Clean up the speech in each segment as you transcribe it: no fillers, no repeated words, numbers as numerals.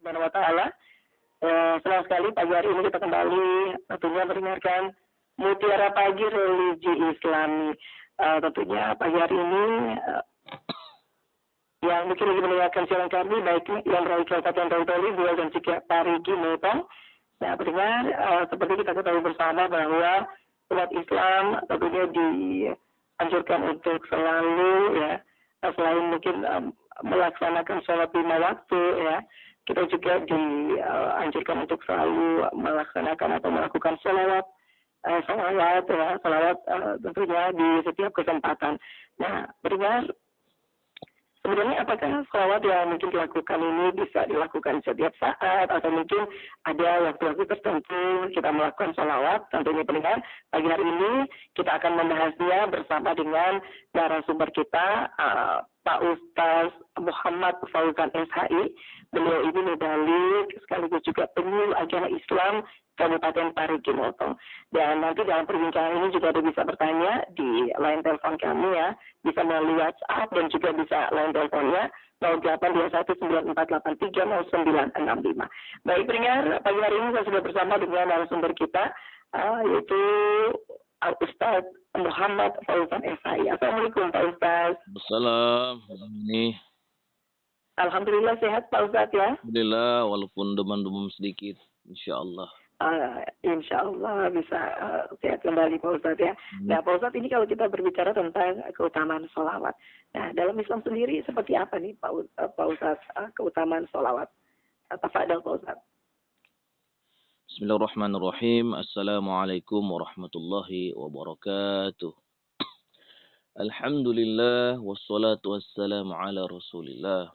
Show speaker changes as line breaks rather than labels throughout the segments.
Subhanahu wa taala. Senang sekali pagi hari ini kita kembali tentunya mendengarkan Mutiara Pagi Religi Islami. Tentunya pagi hari ini yang mungkin lagi mendengarkan siaran kami baik yang dari Kabupaten Tautoli, Bual dan juga Parigi Mutong. Nah, pendengar, seperti kita ketahui bersama bahwa umat Islam tentunya dianjurkan untuk selalu ya selain mungkin melaksanakan sholat 5 waktu ya, kita juga dianjurkan untuk selalu melaksanakan atau melakukan sholawat tentunya di setiap kesempatan. Nah, pendengar, sebenarnya apakah sholawat yang mungkin dilakukan ini bisa dilakukan setiap saat atau mungkin ada waktu-waktu tertentu kita melakukan sholawat? Tentunya pendengar, pagi hari ini kita akan membahasnya bersama dengan narasumber kita, Pak Ustaz Muhammad Fauzan SHI. Beliau ini mubalik sekaligus juga penyuluh agama Islam Kabupaten Parigi Mutong. Dan nanti dalam perbincangan ini juga ada bisa bertanya di line telepon kami ya, bisa melalui WhatsApp dan juga bisa line teleponnya 082194830965. Baik pendengar, pagi hari ini saya sudah bersama dengan narasumber kita yaitu Ustaz Muhammad Fauzan SHI. Assalamualaikum Pak Ustaz.
Assalamualaikum.
Alhamdulillah sehat Pak Ustaz ya.
Alhamdulillah, walaupun demam-demam sedikit, insyaallah.
Insyaallah bisa sehat kembali Pak Ustaz ya. Nah Pak Ustaz, ini kalau kita berbicara tentang keutamaan sholawat. Nah dalam Islam sendiri seperti apa nih Pak Ustaz keutamaan sholawat? Tafadhol Pak Ustaz.
Bismillahirrahmanirrahim. Assalamualaikum warahmatullahi wabarakatuh. Alhamdulillah wassalatu wassalamu ala Rasulillah.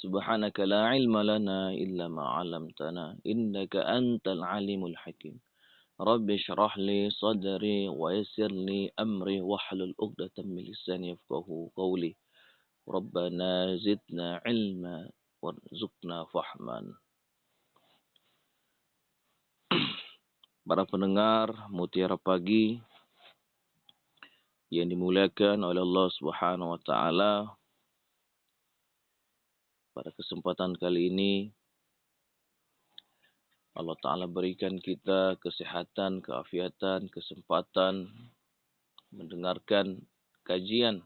Subhanaka la ilma lana illa ma 'allamtana innaka antal alimul hakim. Rabbi shrah li sadri wa yassir li amri wahlul 'uqdatam min lisani yafqahu qawli. Rabbana zidna ilma warzuqna fahman. Para pendengar Mutiara Pagi yang dimuliakan oleh Allah Subhanahu wa taala, pada kesempatan kali ini Allah Ta'ala berikan kita kesehatan, keafiatan, kesempatan mendengarkan kajian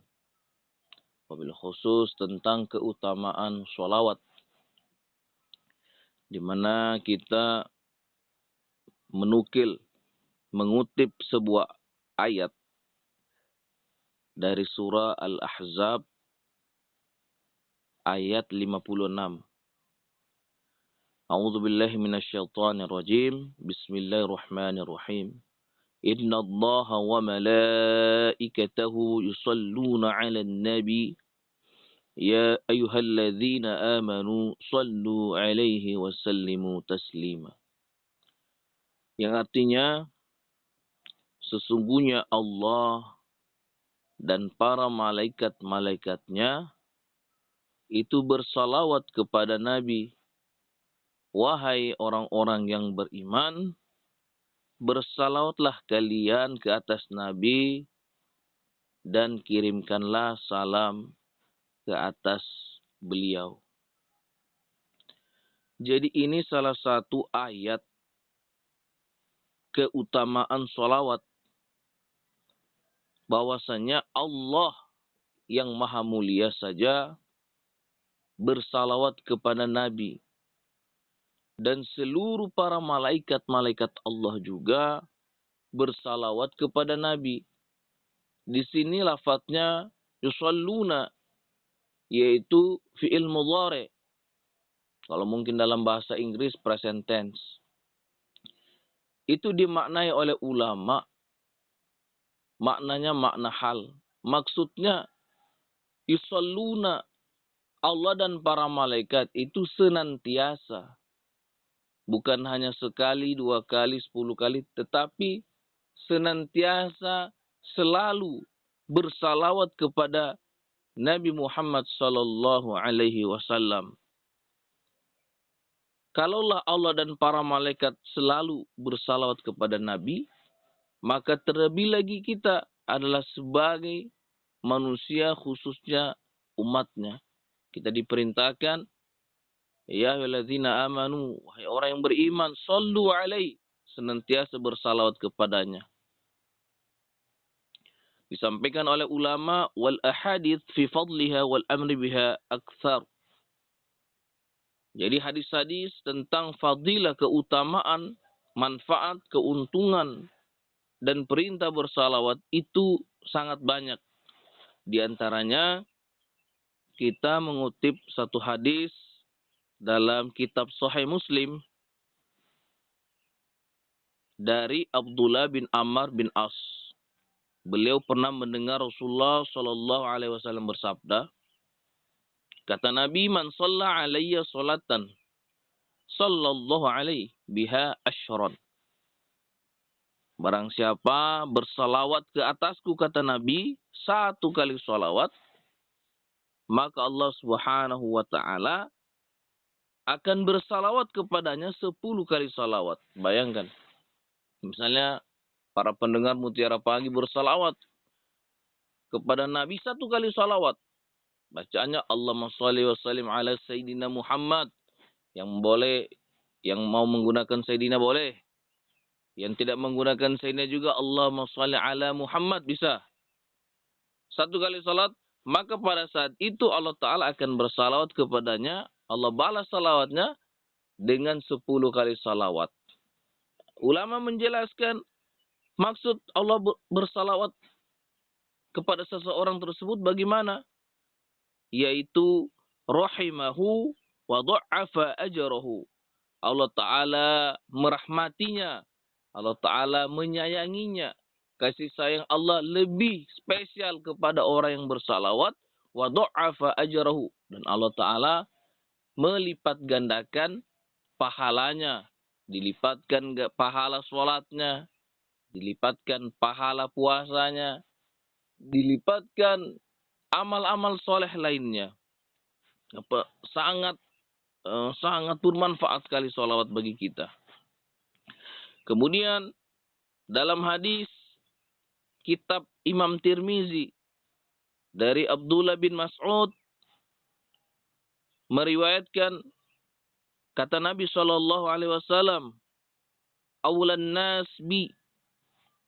wabil khusus tentang keutamaan sholawat, di mana kita mengutip sebuah ayat dari surah Al-Ahzab ayat 56. A'udzu billahi minasyaitonir rajim. Bismillahirrahmanirrahim. Innallaha wa malaikatahu yusholluna 'alan nabi. Ya ayyuhalladzina amanu shallu 'alaihi wa sallimu taslima. Yang artinya, sesungguhnya Allah dan para malaikat-malaikatnya itu bersalawat kepada Nabi. Wahai orang-orang yang beriman, bersalawatlah kalian ke atas Nabi dan kirimkanlah salam ke atas beliau. Jadi ini salah satu ayat keutamaan sholawat. Bahwasanya Allah yang maha mulia saja bersalawat kepada Nabi. Dan seluruh para malaikat-malaikat Allah juga bersalawat kepada Nabi. Di sini lafadznya yusalluna, yaitu fi'il mudhari. Kalau mungkin dalam bahasa Inggris present tense. Itu dimaknai oleh ulama, maknanya makna hal. Maksudnya yusalluna, Allah dan para malaikat itu senantiasa. Bukan hanya sekali, 2 kali, 10 kali, tetapi senantiasa selalu bersalawat kepada Nabi Muhammad sallallahu alaihi wasallam. Kalaulah Allah dan para malaikat selalu bersalawat kepada Nabi, maka terlebih lagi kita adalah sebagai manusia, khususnya umatnya. Kita diperintahkan Ya ayyuhalladzina amanu, wahai orang yang beriman, sallu alaihi, senantiasa bersalawat kepadanya. Disampaikan oleh ulama, wal ahadits fi fadliha wal amri biha aktsar. Jadi hadis-hadis tentang fadilah, keutamaan, manfaat, keuntungan, dan perintah bersalawat itu sangat banyak. Di antaranya kita mengutip satu hadis dalam kitab Sahih Muslim dari Abdullah bin Amr bin As. Beliau pernah mendengar Rasulullah Shallallahu Alaihi Wasallam bersabda, kata Nabi, man shalla alayya salatan, sallallahu alaihi biha asyran. Barang siapa bersalawat ke atasku, kata Nabi, satu kali salawat, maka Allah Subhanahu wa taala akan bersalawat kepadanya 10 kali salawat. Bayangkan. Misalnya para pendengar Mutiara Pagi bersalawat kepada Nabi satu kali salawat. Bacaannya Allahumma shalli wa sallim ala Sayyidina Muhammad. Yang mau menggunakan Sayyidina boleh. Yang tidak menggunakan Sayyidina juga Allahumma shalli ala Muhammad bisa. Satu kali salat, maka pada saat itu Allah Ta'ala akan bersalawat kepadanya. Allah balas salawatnya dengan 10 kali salawat. Ulama menjelaskan maksud Allah bersalawat kepada seseorang tersebut bagaimana? Yaitu rahimahu wa dha'afa ajrahu. Allah Ta'ala merahmatinya. Allah Ta'ala menyayanginya. Kasih sayang Allah lebih spesial kepada orang yang bersalawat. Wa dha'afa ajrahu. Dan Allah Ta'ala melipat gandakan pahalanya. Dilipatkan pahala sholatnya. Dilipatkan pahala puasanya. Dilipatkan amal-amal soleh lainnya. Sangat bermanfaat sekali sholawat bagi kita. Kemudian dalam hadis kitab Imam Tirmizi dari Abdullah bin Mas'ud meriwayatkan kata Nabi Shallallahu Alaihi Wasallam, "Awlan nas bi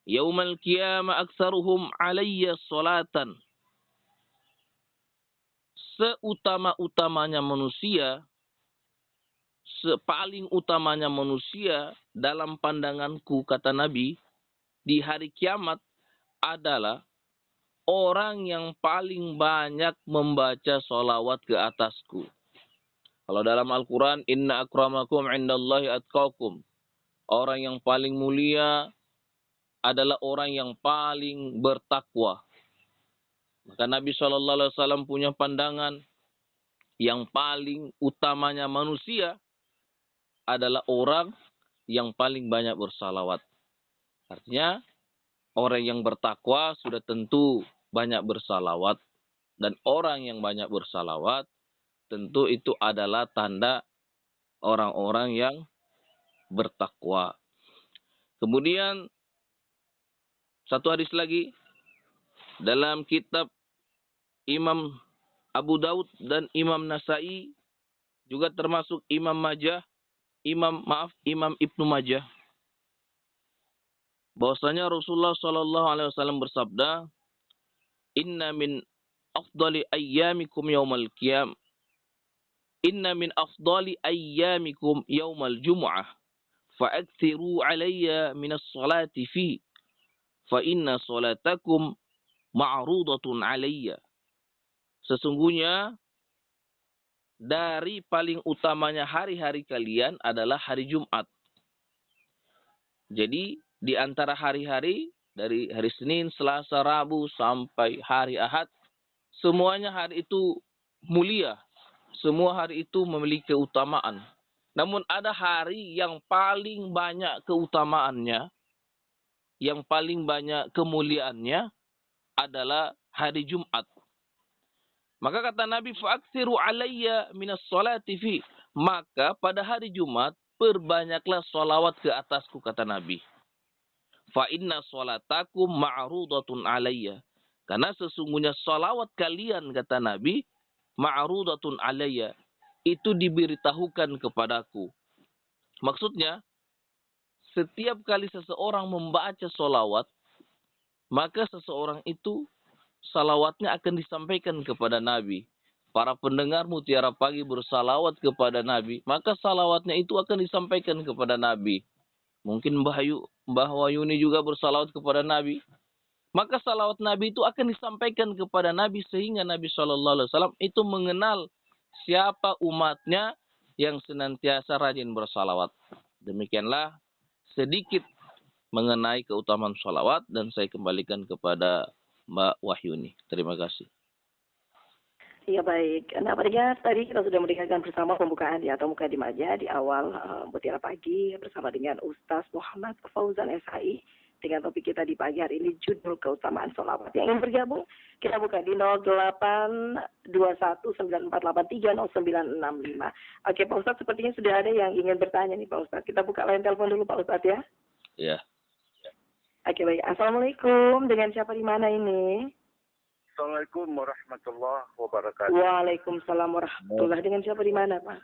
yaumal qiyamah aktsaruhum alayya salatan." Seutama-utamanya manusia, sepaling utamanya manusia dalam pandanganku, kata Nabi, di hari kiamat adalah orang yang paling banyak membaca sholawat ke atasku. Kalau dalam Al-Quran, inna akramakum indallahi atqakum. Orang yang paling mulia adalah orang yang paling bertakwa. Maka Nabi SAW punya pandangan yang paling utamanya manusia adalah orang yang paling banyak bersalawat. Artinya orang yang bertakwa sudah tentu banyak bersalawat. Dan orang yang banyak bersalawat tentu itu adalah tanda orang-orang yang bertakwa. Kemudian satu hadis lagi dalam kitab Imam Abu Daud dan Imam Nasai, juga termasuk Imam Ibnu Majah, bahwasanya Rasulullah Shallallahu Alaihi Wasallam bersabda, Inna min afdali ayyamikum yaumal jumu'ah fa'akthiru alayya minas salati fi fa inna salatakum ma'rudatun alayya. Sesungguhnya dari paling utamanya hari-hari kalian adalah hari Jumat. Jadi di antara hari-hari dari hari Senin, Selasa, Rabu sampai hari Ahad, semuanya hari itu mulia. Semua hari itu memiliki keutamaan. Namun ada hari yang paling banyak keutamaannya, yang paling banyak kemuliaannya adalah hari Jumat. Maka kata Nabi, fa'aksiru alayya minas salati fi. Maka pada hari Jumat, perbanyaklah salawat ke atasku, kata Nabi. Fa inna salatakum ma'rudatun alayya. Karena sesungguhnya salawat kalian, kata Nabi, ma'rudatun alayya. itu diberitahukan kepadaku. Maksudnya, setiap kali seseorang membaca solawat, maka seseorang itu salawatnya akan disampaikan kepada Nabi. Para pendengar Mutiara Pagi bersalawat kepada Nabi, maka salawatnya itu akan disampaikan kepada Nabi. Mungkin Mbah Wayuni juga bersalawat kepada Nabi, maka salawat Nabi itu akan disampaikan kepada Nabi sehingga Nabi SAW itu mengenal siapa umatnya yang senantiasa rajin bersalawat. Demikianlah sedikit mengenai keutamaan salawat dan saya kembalikan kepada Mbak Wahyuni. Terima kasih.
Ya baik. Nah, pendengar, tadi kita sudah mendengarkan bersama pembukaan di atau muka di maja di awal Mutiara Pagi bersama dengan Ustaz Muhammad Fauzan SHI dengan topik kita di pagi hari ini judul keutamaan sholawat. Yang ingin bergabung, kita buka di 082194830965. Oke, Pak Ustadz, sepertinya sudah ada yang ingin bertanya nih Pak Ustadz. Kita buka line telepon dulu Pak Ustadz ya.
Ya.
Oke, baik. Assalamualaikum. Dengan siapa di mana ini?
Assalamualaikum warahmatullahi wabarakatuh.
Waalaikumsalam warahmatullahi. Dengan siapa di mana, Pak?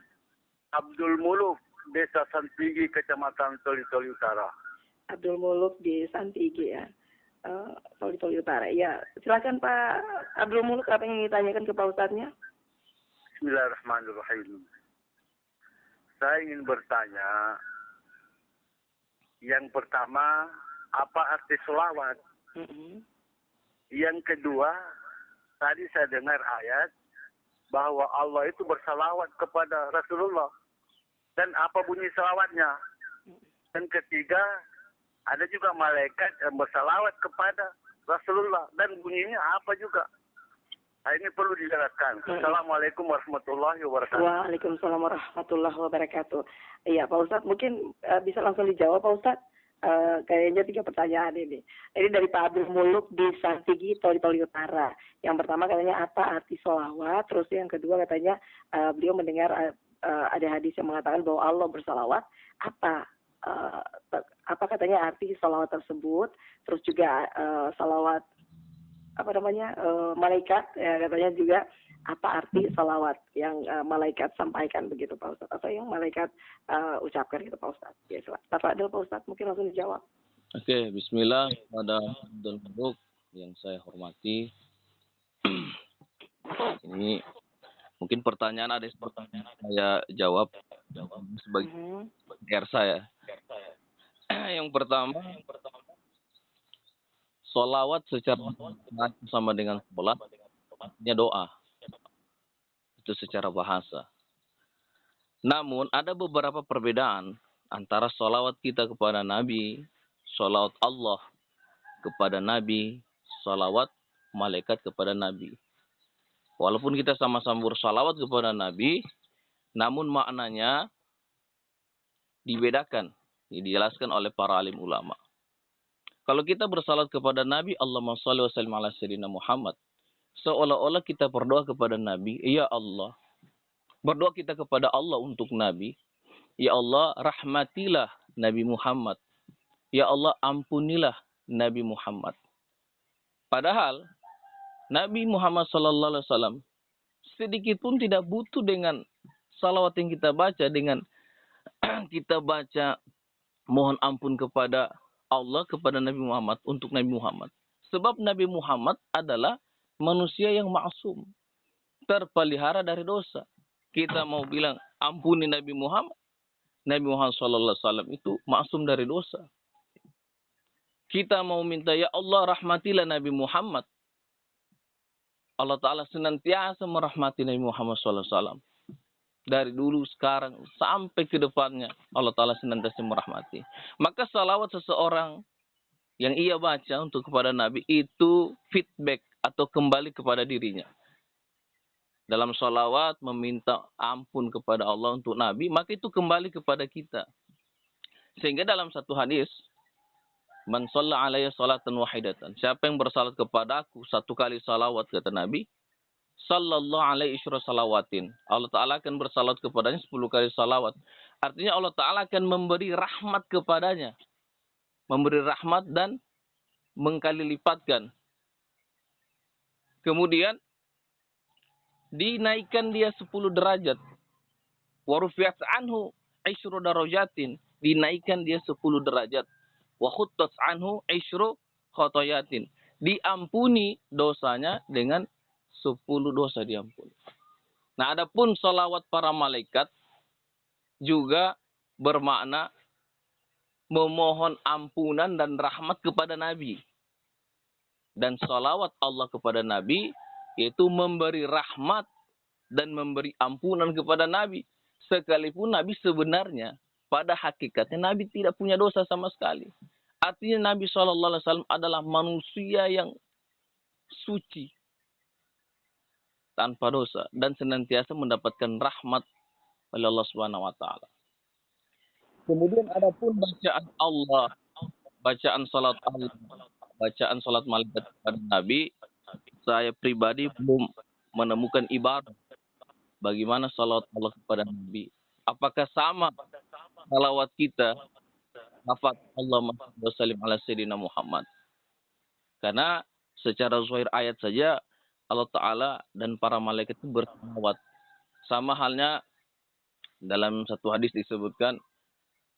Abdul Muluk, Desa Santigi, Kecamatan Toli-Toli Utara.
Abdul Muluk di Santigi ya. Toli-Toli Utara. Ya, silakan Pak Abdul Muluk, apa yang ingin ditanyakan ke Pak Ustadznya?
Bismillahirrahmanirrahim. Saya ingin bertanya, yang pertama, apa arti sholawat? Yang kedua, tadi saya dengar ayat bahwa Allah itu bersalawat kepada Rasulullah. Dan apa bunyi salawatnya? Dan ketiga, ada juga malaikat yang bersalawat kepada Rasulullah. Dan bunyinya apa juga? Nah, ini perlu dijelaskan. Assalamualaikum warahmatullahi wabarakatuh.
Waalaikumsalam warahmatullahi wabarakatuh. Iya, Pak Ustadz, mungkin bisa langsung dijawab, Pak Ustadz. Kayaknya 3 pertanyaan ini. Ini dari Pak Abdul Muluk di Santigi, Toli-Toli Utara. Yang pertama katanya apa arti sholawat, terus yang kedua katanya beliau mendengar ada hadis yang mengatakan bahwa Allah bersalawat. Apa katanya arti sholawat tersebut, terus juga sholawat malaikat ya, katanya juga apa arti salawat yang malaikat sampaikan begitu Pak Ustadz, atau yang malaikat ucapkan gitu Pak Ustadz. Ya, Pak Ustadz mungkin langsung dijawab.
Oke, bismillah kepada Abdul Muluk yang saya hormati. Ini mungkin pertanyaan ada pertanyaan saya jawab sebagai saya. Yang pertama, sholawat secara sama dengan sholat, artinya doa. Itu secara bahasa. Namun ada beberapa perbedaan antara sholawat kita kepada Nabi, sholawat Allah kepada Nabi, sholawat malaikat kepada Nabi. Walaupun kita sama-sama bersalawat kepada Nabi, namun maknanya dibedakan, dijelaskan oleh para alim ulama. Kalau kita bersalawat kepada Nabi, Allahumma shalli wa sallim ala sayyidina Muhammad, seolah-olah kita berdoa kepada Nabi, ya Allah. Berdoa kita kepada Allah untuk Nabi, ya Allah rahmatilah Nabi Muhammad. Ya Allah ampunilah Nabi Muhammad. Padahal Nabi Muhammad SAW sedikit pun tidak butuh dengan salawat yang kita baca, dengan kita baca mohon ampun kepada Allah, kepada Nabi Muhammad, untuk Nabi Muhammad. Sebab Nabi Muhammad adalah manusia yang maksum, terpelihara dari dosa. Kita mau bilang ampuni Nabi Muhammad SAW itu maksum dari dosa. Kita mau minta ya Allah rahmatilah Nabi Muhammad, Allah Ta'ala senantiasa merahmati Nabi Muhammad SAW. Dari dulu, sekarang, sampai ke depannya, Allah Ta'ala senantiasa merahmati. Maka salawat seseorang yang ia baca untuk kepada Nabi itu feedback atau kembali kepada dirinya. Dalam salawat meminta ampun kepada Allah untuk Nabi, maka itu kembali kepada kita. Sehingga dalam satu hadis, man shalla alayya salatan wahidatan, siapa yang bersalat kepadaku 1 kali salawat, kata Nabi, sallallahu alaihi isyra salawatin, Allah Ta'ala akan bersalat kepadanya 10 kali salawat. Artinya Allah Ta'ala akan memberi rahmat kepadanya, memberi rahmat dan mengkali lipatkan. Kemudian dinaikkan dia 10 derajat Wa rufi'at anhu 10 darajatin, dinaikkan dia 10 derajat. Wa khuttat anhu 10 khotoyatin, diampuni dosanya dengan 10 dosa diampuni. Nah, adapun salawat para malaikat juga bermakna memohon ampunan dan rahmat kepada Nabi. Dan salawat Allah kepada Nabi yaitu memberi rahmat dan memberi ampunan kepada Nabi. Sekalipun Nabi sebenarnya pada hakikatnya Nabi tidak punya dosa sama sekali. Artinya Nabi SAW adalah manusia yang suci tanpa dosa dan senantiasa mendapatkan rahmat oleh Allah Subhanahu wa taala. Kemudian adapun bacaan Allah, bacaan salat Allah, bacaan salat malaikat kepada Nabi, saya pribadi belum menemukan ibarat bagaimana salat Allah kepada Nabi. Apakah sama salawat kita lafaz Allahumma shalli ala sayyidina Muhammad? Karena secara zahir ayat saja Allah Ta'ala dan para malaikat itu bersalawat. Sama halnya dalam satu hadis disebutkan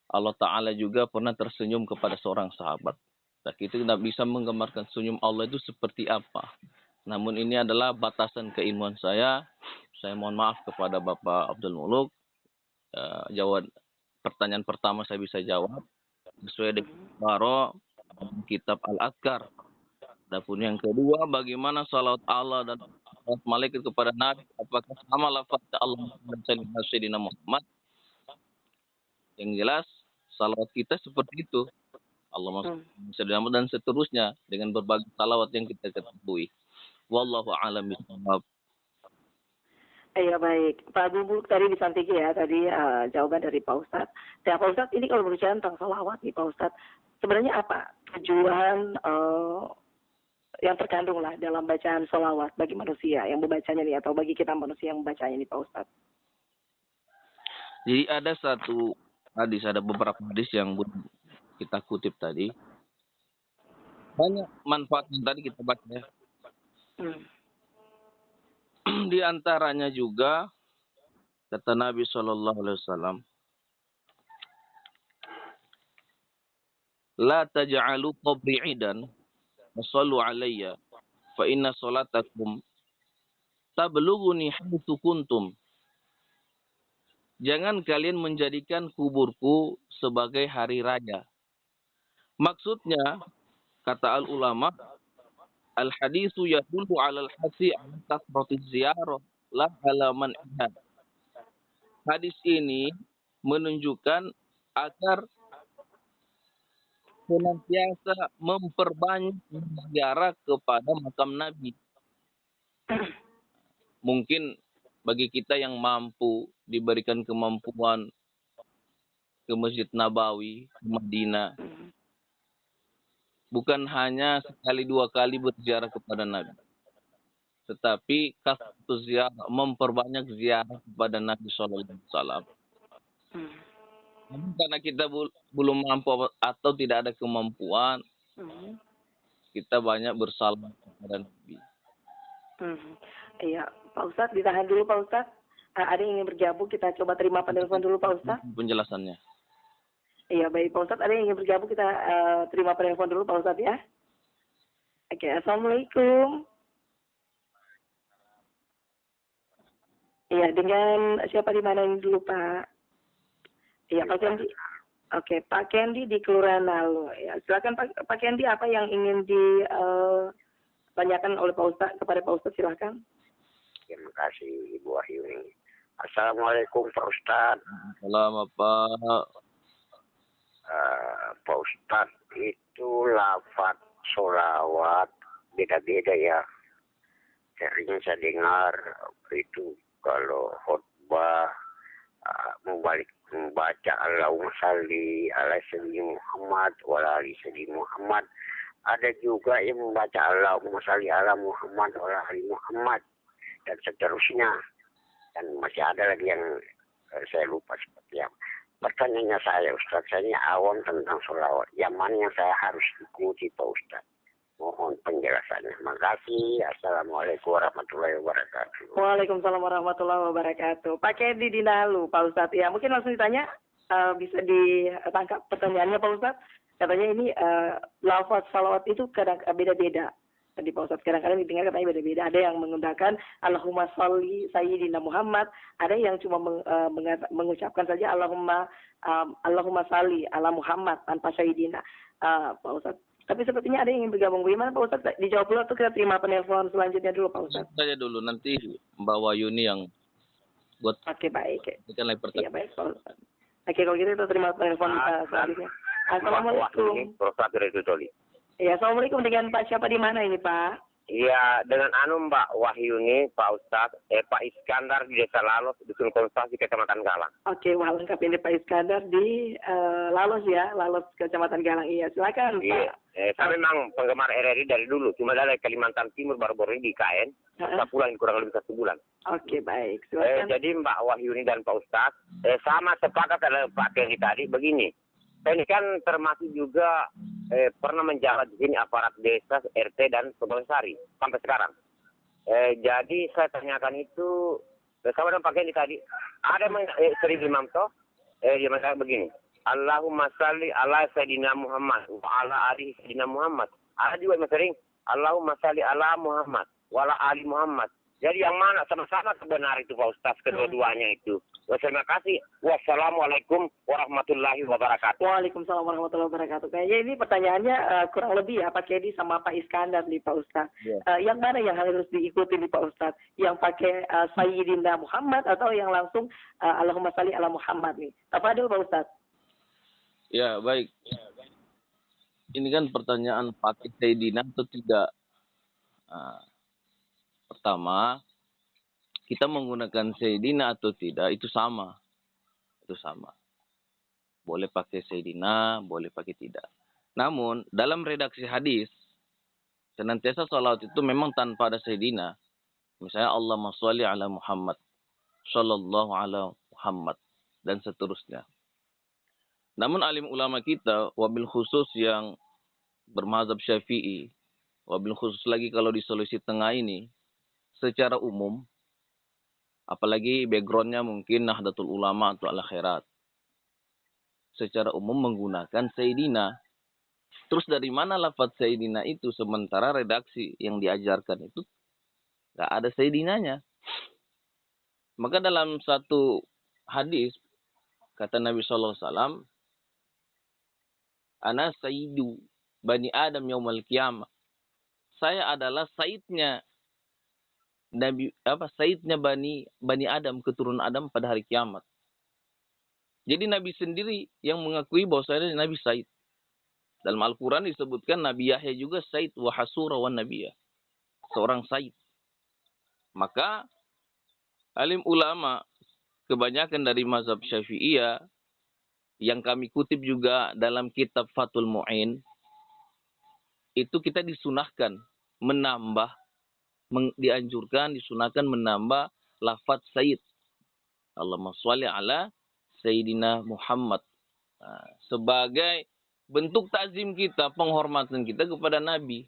Allah Ta'ala juga pernah tersenyum kepada seorang sahabat. Nah, kita tidak bisa menggambarkan senyum Allah itu seperti apa. Namun ini adalah batasan keilmuan saya. Saya mohon maaf kepada Bapak Abdul Muluk. Jawab pertanyaan pertama saya bisa jawab sesuai dengan baro kitab Al-Adkar. Adapun yang kedua, bagaimana salawat Allah dan salawat malaikat kepada Nabi, apakah sama lafaz Allah Sayyidina Muhammad? Yang jelas salawat kita seperti itu. Allahumma shalli dan seterusnya dengan berbagai salawat yang kita ketahui. Wallahu a'lam bishawab.
Iya baik, Pak Bubuk tadi disampaikan ya tadi jawaban dari Pak Ustadz. Dan Pak Ustadz ini kalau berbicara tentang salawat nih Pak Ustadz, sebenarnya apa tujuan yang terkandung lah dalam bacaan salawat bagi manusia yang membacanya nih atau bagi kita manusia yang membacanya nih Pak Ustadz?
Jadi ada satu hadis, ada beberapa hadis yang kita kutip tadi. Banyak manfaat yang tadi kita baca ya. Di antaranya juga kata Nabi SAW, la taj'alu qabri 'idan wa sallu 'alayya fa inna salatakum tablughuni haitsu kuntum. Jangan kalian menjadikan kuburku sebagai hari raya. Maksudnya, kata al-ulama, al-hadisu yadullu 'ala al-hasi 'ala kasratiz ziyarah la 'ala man'ihad. Hadis ini menunjukkan agar senantiasa memperbanyak ziarah kepada makam Nabi. Mungkin bagi kita yang mampu diberikan kemampuan ke Masjid Nabawi, ke Madinah, bukan hanya sekali dua kali berziarah kepada Nabi, tetapi kasratus ziarah, memperbanyak ziarah kepada Nabi SAW. Karena kita belum mampu atau tidak ada kemampuan, kita banyak bersalawat kepada Nabi.
Iya, Pak Ustadz ditahan dulu Pak Ustadz. Ada yang ingin bergabung, kita coba terima penelpon dulu Pak Ustadz.
Penjelasannya.
Iya baik Pak Ustadz, ada yang ingin bergabung, kita terima penelpon dulu Pak Ustadz ya. Oke, Assalamualaikum. Iya, dengan siapa di mana ini dulu Pak? Iya Pak Kendi. Oke, Pak Kendi di Kelurahan Nalo. Ya, silakan Pak Kendi, apa yang ingin ditanyakan oleh Pak Ustadz kepada Pak Ustadz, silakan.
Terima kasih Ibu Wahyuni. Assalamualaikum Pak Ustadz.
Assalamualaikum Pak.
Pak Ustadz, itu lafaz sholawat beda-beda ya. Sering saya dengar itu kalau khutbah membaca Allahumma shalli ala sayyidina Muhammad wa ala ali sayyidina Muhammad. Ada juga yang membaca Allahumma shalli ala Muhammad wa ala ali Muhammad dan seterusnya. Dan masih ada lagi yang saya lupa seperti apa. Pertanyaannya saya Ustaz, saya ini awam tentang sholawat. Yang mana yang saya harus ikuti Pak Ustaz? Mohon penjelasannya. Makasih. Assalamualaikum warahmatullahi wabarakatuh.
Waalaikumsalam warahmatullahi wabarakatuh. Pak Kedi di Nalu, Pak Ustadz. Ya, mungkin langsung ditanya, bisa ditangkap pertanyaannya Pak Ustadz. Katanya ini lafaz salawat itu kadang beda-beda. Tadi Pak Ustadz kadang-kadang didengar katanya beda-beda. Ada yang menggunakan Allahumma sholli sayyidina Muhammad, ada yang cuma mengucapkan saja Allahumma sholli ala Muhammad tanpa sayyidina. Pak Ustadz. Tapi sepertinya ada yang ingin bergabung. Bagaimana Pak Ustadz? Dijawab dulu atau kita terima penelpon selanjutnya dulu Pak Ustadz?
Saya dulu, nanti Mbak Wayuni yang buat.
Oke, baik.
Kita lagi pertanyaan.
Iya, baik Pak Ustadz. Oke, kalau gitu kita terima penelpon selanjutnya. Assalamualaikum. Iya, assalamualaikum, dengan Pak siapa di mana ini Pak?
Iya, dengan Mbak Wahyuni, Pak Ustadz, Pak Iskandar di Desa Lalos, Dusun Konstasi, Kecamatan Galang.
Oke, wah lengkap ini Pak Iskandar di Lalos ya, Lalos Kecamatan Galang. Iya, silakan
Iya.
Pak.
Saya memang penggemar RRI dari dulu, cuma dari Kalimantan Timur baru-baru ini di KN, saya pulang kurang lebih 1 bulan.
Oke, baik. Silakan.
Jadi Mbak Wahyuni dan Pak Ustadz, sama sepakat dengan Pak Kenny tadi, begini. Saya ini kan termasuk juga pernah menjabat di sini aparat desa, RT dan Sari sampai sekarang. Jadi saya tanyakan itu sama dengan Pak Kenny tadi. Ada sering Imam toh, dia mengatakan begini. Allahumma salli ala Sayyidina Muhammad wa ala ali Sayyidina Muhammad. Ada juga yang sering Allahumma salli ala Muhammad wa ala ali Muhammad. Jadi yang mana sama-sama kebenar itu Pak Ustaz, kedua-duanya itu. Terima kasih. Wassalamualaikum warahmatullahi wabarakatuh.
Waalaikumsalam warahmatullahi wabarakatuh. Kayaknya ini pertanyaannya kurang lebih ya Pak Kedi sama Pak Iskandar nih Pak Ustaz. Yang mana yang harus diikuti nih Pak Ustaz? Yang pakai Sayyidina Muhammad atau yang langsung Allahumma salli ala Muhammad nih? Apa dulu Pak Ustaz?
Ya, baik. Ini kan pertanyaan pakai Sayyidina atau tidak. Pertama, kita menggunakan Sayyidina atau tidak itu sama. Itu sama. Boleh pakai Sayyidina, boleh pakai tidak. Namun, dalam redaksi hadis, senantiasa salawat itu memang tanpa ada Sayyidina. Misalnya Allahumma sholli ala Muhammad, sallallahu ala Muhammad, dan seterusnya. Namun alim ulama kita, wabil khusus yang bermazhab Syafi'i, wabil khusus lagi kalau di Sulawesi Tengah ini, secara umum, apalagi backgroundnya mungkin Nahdlatul Ulama atau Al-Khairat, secara umum menggunakan Sayyidina. Terus dari mana lafaz Sayyidina itu sementara redaksi yang diajarkan itu nggak ada Sayyidinanya. Maka dalam satu hadis kata Nabi SAW, Ana Sayyidu Bani Adam Yaumal Qiyamah. Saya adalah Sayyidnya Sayyidnya Bani Adam, keturunan Adam pada hari kiamat. Jadi Nabi sendiri yang mengakui bahwa saya Nabi Sayyid. Dalam Al-Quran disebutkan Nabi Yahya juga Sayyid wa hasura wa nabiyya. Seorang Sayyid. Maka alim ulama kebanyakan dari mazhab Syafi'iyah yang kami kutip juga dalam kitab Fathul Mu'in, itu kita disunahkan menambah, dianjurkan, disunahkan menambah lafaz Sayyid. Allahumma sholli ala Sayyidina Muhammad. Sebagai bentuk takzim kita, penghormatan kita kepada Nabi.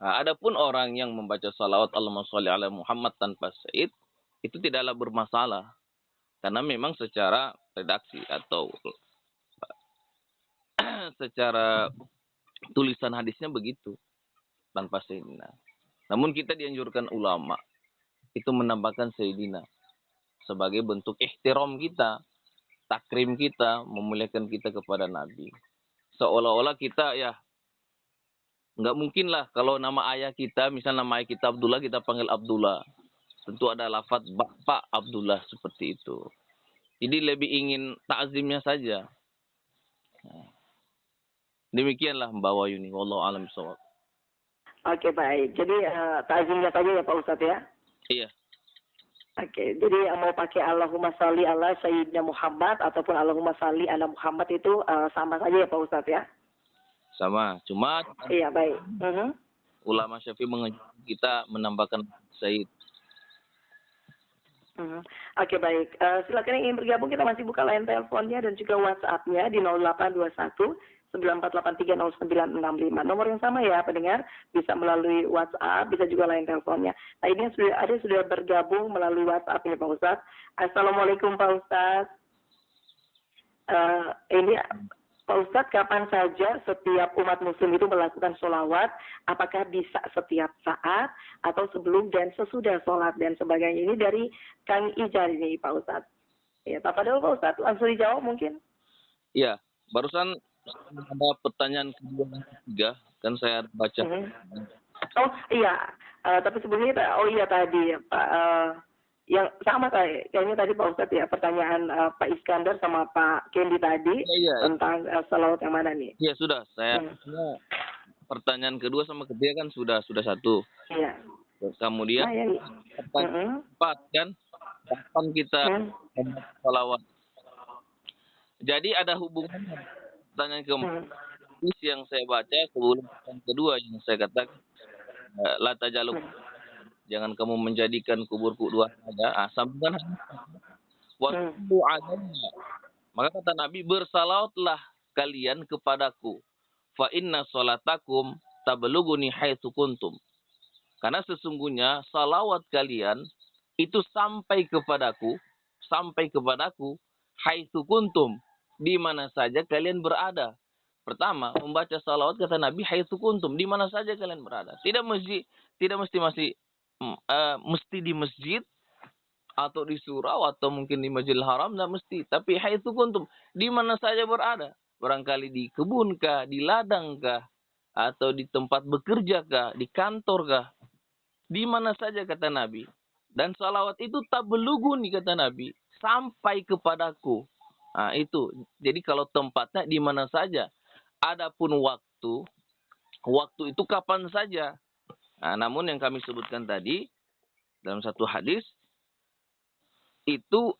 Adapun orang yang membaca salawat Allahumma sholli ala Muhammad tanpa Sayyid, itu tidaklah bermasalah. Karena memang secara redaksi atau secara tulisan hadisnya begitu. Tanpa Sayyidina. Namun kita dianjurkan ulama itu menambahkan Sayyidina sebagai bentuk ihtiram kita, takrim kita, memuliakan kita kepada Nabi. Seolah-olah kita ya nggak mungkin lah kalau nama ayah kita, misalnya nama ayah kita Abdullah, kita panggil Abdullah. Tentu ada lafaz Bapak Abdullah seperti itu. Jadi lebih ingin takzimnya saja. Demikianlah Mbak Wayuni. Wallahu a'lam bishawab.
Oke, baik. Jadi takzimnya saja ya Pak Ustadz ya?
Iya.
Oke, jadi mau pakai Allahumma sholli ala Sayyidina Muhammad ataupun Allahumma sholli ala Muhammad itu sama saja ya Pak Ustadz ya?
Sama, cuma
iya, baik.
Ulama Syafi'i mengajarkan kita menambahkan Sayyid.
Oke, baik. Silakan yang ingin bergabung, kita masih buka line teleponnya dan juga WhatsApp-nya di 0821 94830965. Nomor yang sama ya, pendengar, bisa melalui WhatsApp, bisa juga line teleponnya. Nah, ini yang sudah bergabung melalui WhatsApp ini Pak Ustadz. Assalamualaikum Pak Ustadz. Ini Pak Ustadz, kapan saja setiap umat muslim itu melakukan sholawat? Apakah bisa setiap saat atau sebelum dan sesudah sholat dan sebagainya? Ini dari Kang Ijar ini Pak Ustadz. Ya, Pak Fadil Pak Ustadz, langsung dijawab mungkin.
Iya, barusan ada pertanyaan kedua dan ketiga, kan saya baca.
Oh iya, tapi sebelumnya tadi Pak, yang sama kayaknya tadi Pak Ustadz ya, pertanyaan Pak Iskandar sama Pak Kendi tadi tentang salawat yang mana nih?
Iya sudah, saya pertanyaan kedua sama ketiga kan sudah satu. Iya. Kemudian pertanyaan empat kan, kapan kita salawat? Jadi ada hubungan pertanyaan keempat yang saya baca sebelum yang kedua yang saya katakan la tajaluk, jangan kamu menjadikan kuburku dua saja. Sambungan waktu adanya. Maka kata Nabi, bersalawatlah kalian kepadaku. Fa inna salatakum tablughuni haitsu kuntum. Karena sesungguhnya salawat kalian itu sampai kepadaku haitsu kuntum, di mana saja kalian berada. Pertama, membaca salawat kata Nabi haitsu kuntum, di mana saja kalian berada. Tidak mesti di masjid atau di surau atau mungkin di Masjidil Haram, tidak mesti. Tapi haitsu kuntum, di mana saja berada. Barangkali di kebun kah, di ladang kah, atau di tempat bekerja kah, di kantor kah. Di mana saja kata Nabi. Dan salawat itu tablughuni kata Nabi, sampai kepadaku. Nah itu. Jadi kalau tempatnya di mana saja. Adapun waktu itu kapan saja. Nah, namun yang kami sebutkan tadi dalam satu hadis itu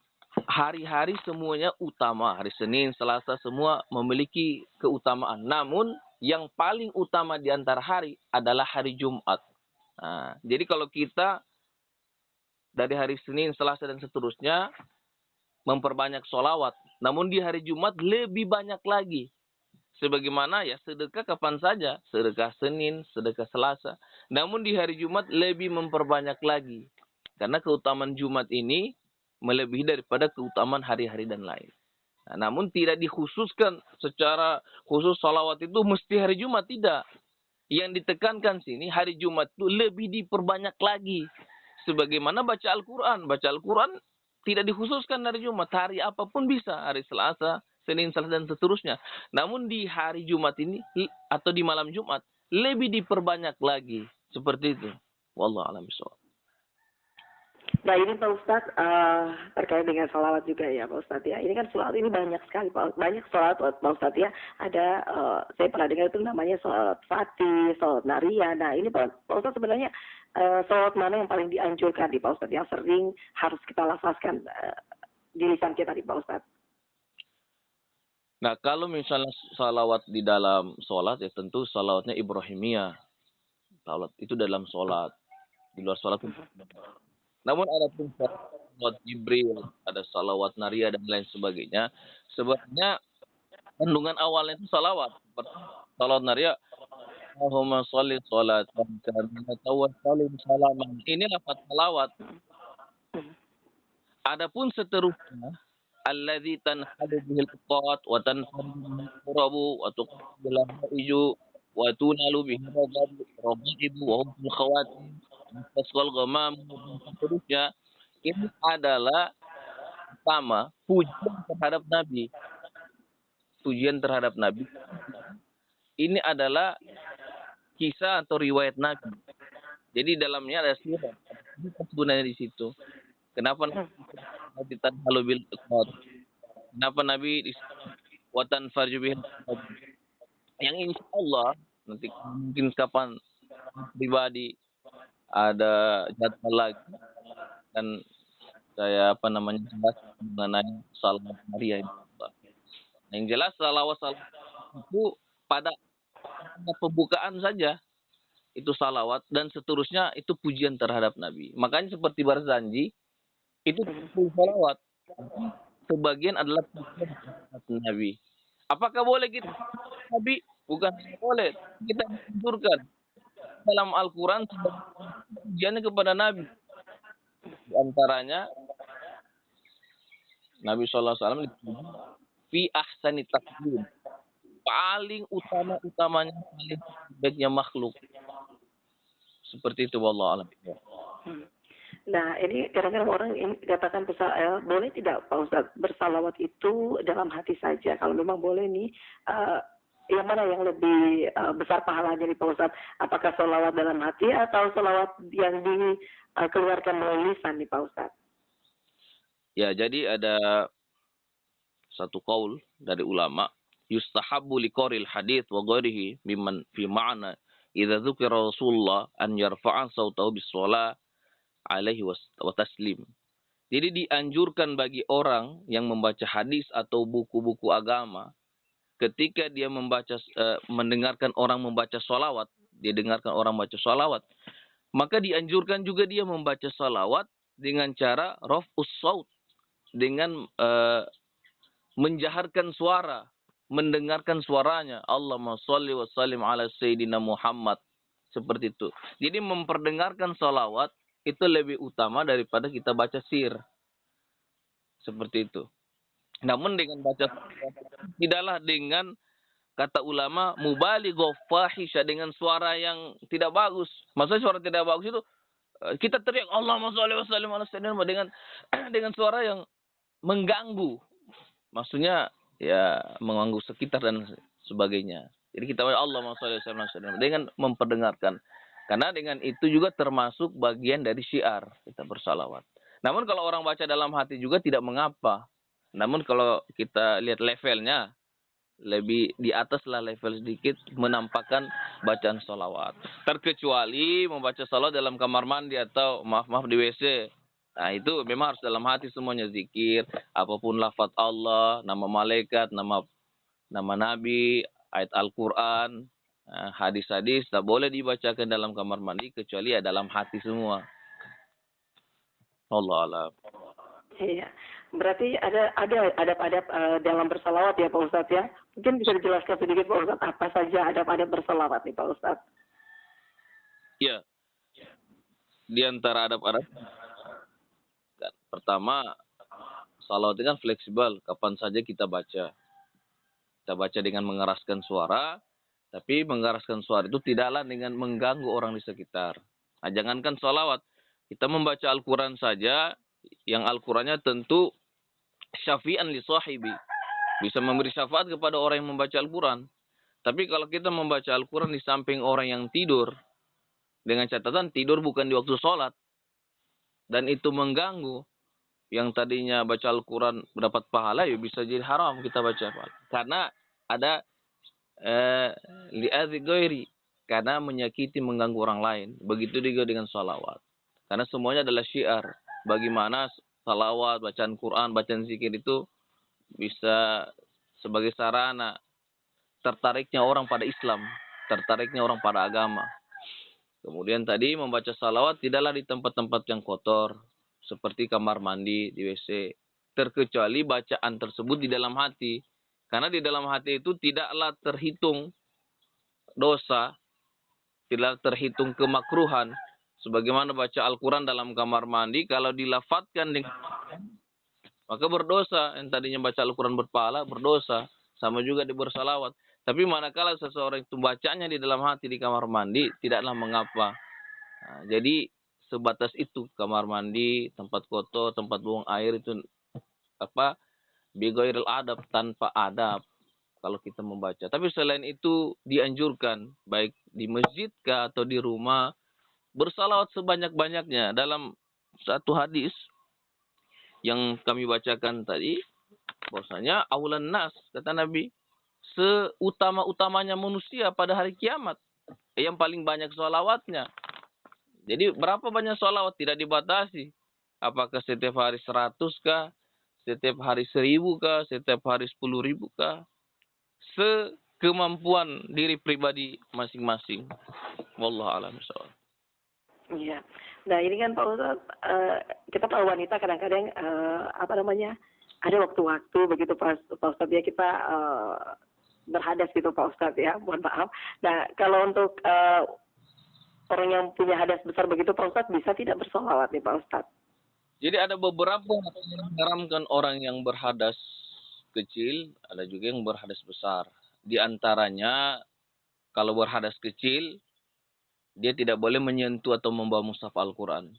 hari-hari semuanya utama. Hari Senin, Selasa semua memiliki keutamaan. Namun yang paling utama di antara hari adalah hari Jumat. Nah, jadi kalau kita dari hari Senin, Selasa dan seterusnya memperbanyak sholawat. Namun di hari Jumat lebih banyak lagi. Sebagaimana ya sedekah kapan saja. Sedekah Senin, sedekah Selasa. Namun di hari Jumat lebih memperbanyak lagi. Karena keutamaan Jumat ini melebihi daripada keutamaan hari-hari dan lain. Nah, namun tidak dikhususkan secara khusus salawat itu mesti hari Jumat. Tidak. Yang ditekankan sini hari Jumat itu lebih diperbanyak lagi. Sebagaimana baca Al-Quran. Baca Al-Quran tidak dikhususkan hari Jumat. Hari apapun bisa. Hari Selasa, Senin, Selasa, dan seterusnya. Namun di hari Jumat ini, atau di malam Jumat, lebih diperbanyak lagi. Seperti itu. Wallahu a'lam bishawab.
Nah ini Pak Ustadz, terkait dengan sholawat juga ya Pak Ustadz ya. Ini kan sholawat ini banyak sekali, banyak sholawat Pak Ustadz ya. Ada, saya pernah dengar itu namanya sholawat Fatih, sholawat Naria. Nah ini Pak Ustadz sebenarnya sholawat mana yang paling dianjurkan di Pak Ustadz, yang sering harus kita lafazkan di lisan kita di Pak Ustadz?
Nah, kalau misalnya salawat di dalam sholat, ya tentu salawatnya Ibrahimiyah. Salawat itu dalam sholat. Di luar sholat. Namun ada pun salawat Jibril, ada salawat Naria, dan lain sebagainya. Sebenarnya kandungan awalnya itu salawat. Salawat Naria, Allahumma sholli sholatan kamilatan wa sallim salaman. Ini lafaz salawat. Adapun seterusnya, alladzi tanhalu bihil uqat wa tanhalu bihil qurabu wa tuqbilu hiju wa tunalu bihil rabibu wa hum khawatim tasqal ghamam dan seterusnya. Ini adalah pertama pujian terhadap Nabi. Pujian terhadap Nabi. Ini adalah kisah atau riwayat Nabi. Jadi dalamnya ada sirah. Sebenarnya di situ. Kenapa Nabi tanhalu bil uqat? Kenapa Nabi watan farjubihin? Yang insya Allah nanti mungkin kapan pribadi ada jadwal lagi dan saya jelas mengenai salawat Maria. Yang jelas salawat itu pada pembukaan saja itu salawat dan seterusnya itu pujian terhadap Nabi. Makanya seperti Barzanji Itu salawat. Sebagian adalah Nabi. Apakah boleh kita Nabi? Bukan boleh. Kita anjurkan dalam Al-Quran pujiannya kepada Nabi. Di antaranya Nabi SAW fi ahsani taqdim. Paling utama-utamanya, paling baiknya makhluk. Seperti itu, wallahu a'lam.
Nah, ini kadang-kadang orang katakan boleh tidak Pak Ustadz bersalawat itu dalam hati saja. Kalau memang boleh nih, yang mana yang lebih besar pahalanya nih Pak Ustadz? Apakah salawat dalam hati atau salawat yang dikeluarkan melalui lisan nih Pak Ustadz?
Ya, jadi ada satu qaul dari ulama, yustahabbu liqaril hadits wa ghairihi mimman fi ma'na idza dzukira Rasulullah an yarfa'a sautahu bis-shalah alaihi wa taslim. Jadi dianjurkan bagi orang yang membaca hadis atau buku-buku agama, ketika dia mendengarkan orang membaca salawat, dia dengarkan orang baca salawat, maka dianjurkan juga dia membaca salawat dengan cara raf'us saut, dengan menjaharkan suara, mendengarkan suaranya. Allahumma sholli wa sallim ala sayyidina Muhammad. Seperti itu. Jadi memperdengarkan salawat itu lebih utama daripada kita baca sir. Seperti itu. Namun dengan baca tidaklah dengan kata ulama mubaligh fahisha, dengan suara yang tidak bagus. Maksudnya suara tidak bagus itu kita teriak Allahumma sholli wa sallim ala sayyidina Muhammad dengan suara yang mengganggu. Maksudnya ya mengganggu sekitar dan sebagainya. Jadi kita Allahumma sholli wa sallim ala sayyidina Muhammad dengan memperdengarkan. Karena dengan itu juga termasuk bagian dari syiar kita bersalawat. Namun kalau orang baca dalam hati juga tidak mengapa. Namun kalau kita lihat levelnya, lebih di atas lah level sedikit menampakkan bacaan salawat. Terkecuali membaca salawat dalam kamar mandi atau maaf di WC. Nah itu memang harus dalam hati semuanya, zikir. Apapun lafaz Allah, nama malaikat, nama Nabi, ayat Al-Quran, hadis-hadis tak boleh dibacakan dalam kamar mandi kecuali ya dalam hati semua. Allah alam.
Iya, berarti ada adab-adab dalam bersalawat ya Pak Ustadz ya. Mungkin bisa dijelaskan sedikit Pak Ustadz apa saja adab-adab bersalawat nih Pak Ustadz?
Ya, di antara adab-adab pertama, salawat itu kan fleksibel, kapan saja kita baca. Kita baca dengan mengeraskan suara, tapi mengeraskan suara itu tidaklah dengan mengganggu orang di sekitar. Nah, jangankan salawat, kita membaca Al-Quran saja, yang Al-Qurannya tentu syafi'an li sahibi. Bisa memberi syafaat kepada orang yang membaca Al-Quran. Tapi kalau kita membaca Al-Quran di samping orang yang tidur, dengan catatan tidur bukan di waktu sholat, dan itu mengganggu, yang tadinya baca Al-Quran mendapat pahala, ya bisa jadi haram kita baca. Karena ada li'adzi ghairi, karena menyakiti, mengganggu orang lain. Begitu juga dengan salawat. Karena semuanya adalah syiar. Bagaimana salawat, bacaan Quran, bacaan zikir itu bisa sebagai sarana tertariknya orang pada Islam, tertariknya orang pada agama. Kemudian tadi membaca salawat tidaklah di tempat-tempat yang kotor, seperti kamar mandi, di WC. Terkecuali bacaan tersebut di dalam hati. Karena di dalam hati itu tidaklah terhitung dosa, tidak terhitung kemakruhan. Sebagaimana baca Al-Quran dalam kamar mandi, kalau dilafatkan dengan maka berdosa. Yang tadinya baca Al-Quran berpahala, berdosa. Sama juga di bersalawat. Tapi manakala seseorang itu bacanya di dalam hati di kamar mandi, tidaklah mengapa. Nah, jadi sebatas itu, kamar mandi, tempat kotor, tempat buang air itu bighairil adab, tanpa adab kalau kita membaca. Tapi selain itu dianjurkan baik di masjid kah atau di rumah bersalawat sebanyak-banyaknya. Dalam satu hadis yang kami bacakan tadi, bahwasanya aulan nas, kata Nabi, seutama-utamanya manusia pada hari kiamat yang paling banyak sholawatnya. Jadi berapa banyak sholawat tidak dibatasi. Apakah setiap hari 100 kah? Setiap hari 1000 kah? Setiap hari 10.000 kah? Sekemampuan diri pribadi masing-masing. Wallahu a'lam bishawab.
Iya. Nah ini kan Pak Ustadz, kita tahu wanita kadang-kadang ada waktu-waktu begitu Pak Ustadz ya kita berhadas gitu Pak Ustadz ya, mohon maaf. Nah kalau untuk orang yang punya hadas besar begitu Pak Ustadz bisa tidak bersolawat nih Pak Ustadz?
Jadi ada beberapa yang mengharamkan orang yang berhadas kecil, ada juga yang berhadas besar. Di antaranya kalau berhadas kecil, dia tidak boleh menyentuh atau membawa mushaf Al-Quran.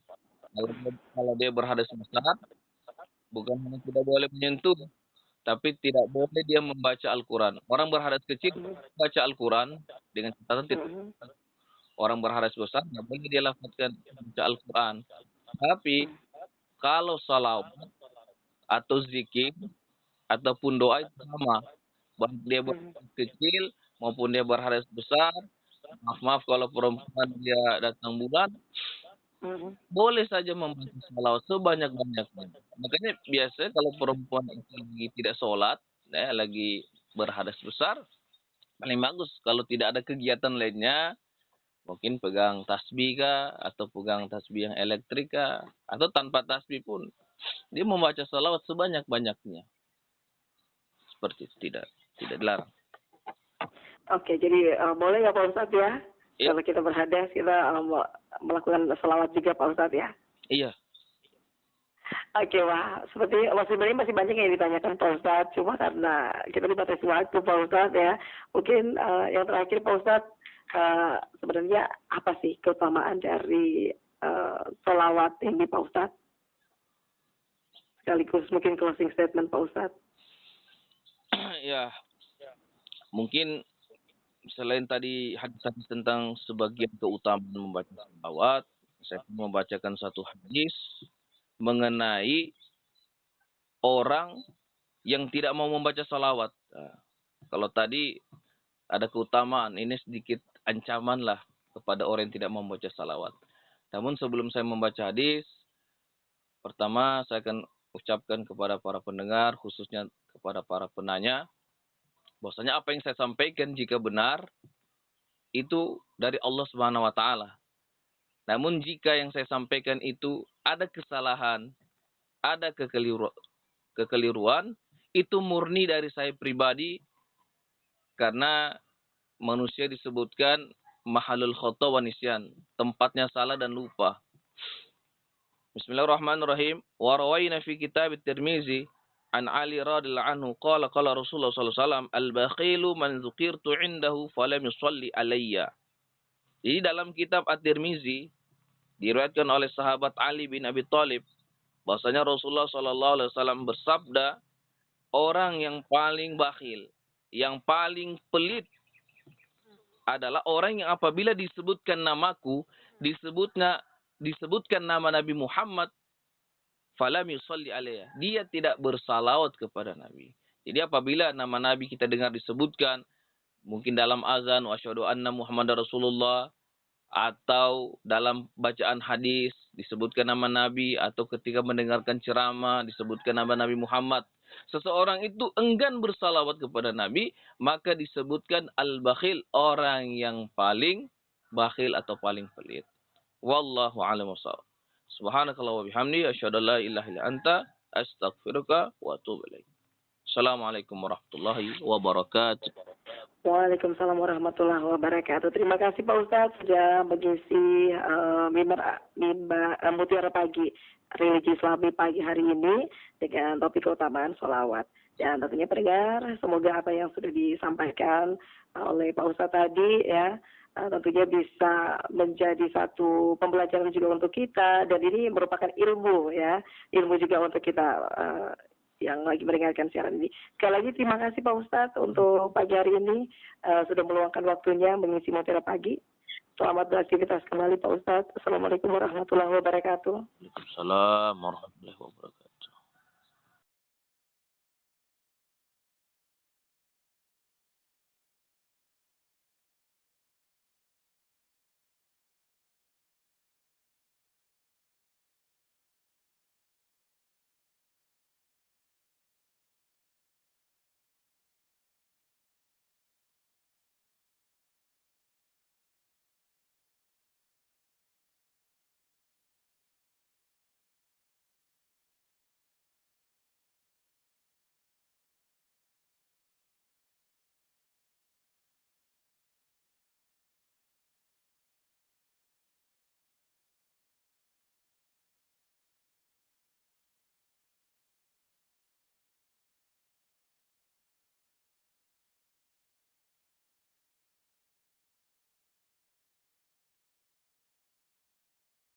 Kalau dia berhadas besar, bukan hanya tidak boleh menyentuh, tapi tidak boleh dia membaca Al-Quran. Orang berhadas kecil membaca Al-Quran dengan catatan tidak. Orang berhadas besar tidak boleh dia lafazkan membaca Al-Quran. Tapi kalau salawat atau zikir ataupun doa itu sama. Baik dia berhadas kecil maupun dia berhadas besar. Maaf kalau perempuan dia datang bulan, boleh saja membaca salawat sebanyak-banyaknya. Makanya biasanya kalau perempuan lagi tidak sholat, lagi berhadas besar, paling bagus kalau tidak ada kegiatan lainnya, mungkin pegang tasbih kah, atau pegang tasbih yang elektrik kah, atau tanpa tasbih pun, dia membaca salawat sebanyak-banyaknya. Seperti itu, tidak dilarang.
Oke, jadi boleh ya Pak Ustadz ya?
Iya.
Kalau kita berhadas, kita melakukan salawat juga Pak Ustadz ya?
Iya.
Oke, wah, seperti sebenarnya masih banyak yang ditanyakan Pak Ustadz, cuma karena kita dibatasi waktu Pak Ustadz ya. Mungkin yang terakhir Pak Ustadz, sebenarnya apa sih keutamaan dari salawat ini Pak Ustadz? Sekaligus mungkin closing statement Pak Ustadz.
Ya, mungkin selain tadi hadis tentang sebagian keutamaan membaca salawat, saya membacakan satu hadis mengenai orang yang tidak mau membaca salawat. Nah, kalau tadi ada keutamaan, ini sedikit ancaman lah kepada orang yang tidak mau membaca salawat. Namun sebelum saya membaca hadis, pertama saya akan ucapkan kepada para pendengar, khususnya kepada para penanya, bahwasanya apa yang saya sampaikan jika benar, itu dari Allah Subhanahu wa Ta'ala. Namun jika yang saya sampaikan itu ada kesalahan, ada kekeliruan, itu murni dari saya pribadi, karena manusia disebutkan mahalul khata wa nisyan, tempatnya salah dan lupa. Bismillahirrahmanirrahim. Wa rawayna fi kitab at-Tirmizi an Ali radhiyallahu anhu qala qala Rasulullah sallallahu alaihi wasallam al-bakhilu man dzukirtu indahu falam yusalli alayya. Jadi dalam kitab At-Tirmizi diriwayatkan oleh sahabat Ali bin Abi Thalib bahwasanya Rasulullah sallallahu alaihi wasallam bersabda, orang yang paling bakhil, yang paling pelit adalah orang yang apabila disebutkan namaku, disebutkan nama Nabi Muhammad, falam yusalli alayya, dia tidak bersalawat kepada Nabi. Jadi apabila nama Nabi kita dengar disebutkan, mungkin dalam azan wa asyhadu anna Muhammadar Rasulullah, atau dalam bacaan hadis disebutkan nama Nabi, atau ketika mendengarkan ceramah disebutkan nama Nabi Muhammad, seseorang itu enggan bersalawat kepada Nabi, maka disebutkan al-bakhil, orang yang paling bakhil atau paling pelit. Wallahu a'lam bishawab. Subhanakallah wa bihamdi asyhadu an la ilaha illa anta astaghfiruka wa atubu ilaik. Assalamualaikum warahmatullahi wabarakatuh.
Waalaikumsalam warahmatullahi wabarakatuh. Terima kasih Pak Ustadz sudah mengisi Mutiara Pagi Religi Islami pagi hari ini dengan topik keutamaan sholawat. Dan tentunya pendengar, semoga apa yang sudah disampaikan oleh Pak Ustadz tadi ya tentunya bisa menjadi satu pembelajaran juga untuk kita, dan ini merupakan ilmu ya, ilmu juga untuk kita yang lagi mendengarkan siaran ini. Sekali lagi terima kasih Pak Ustadz untuk pagi hari ini sudah meluangkan waktunya mengisi Mutiara Pagi. Selamat beraktivitas kembali Pak Ustadz. Assalamualaikum warahmatullahi wabarakatuh.
Waalaikumsalam warahmatullahi wabarakatuh.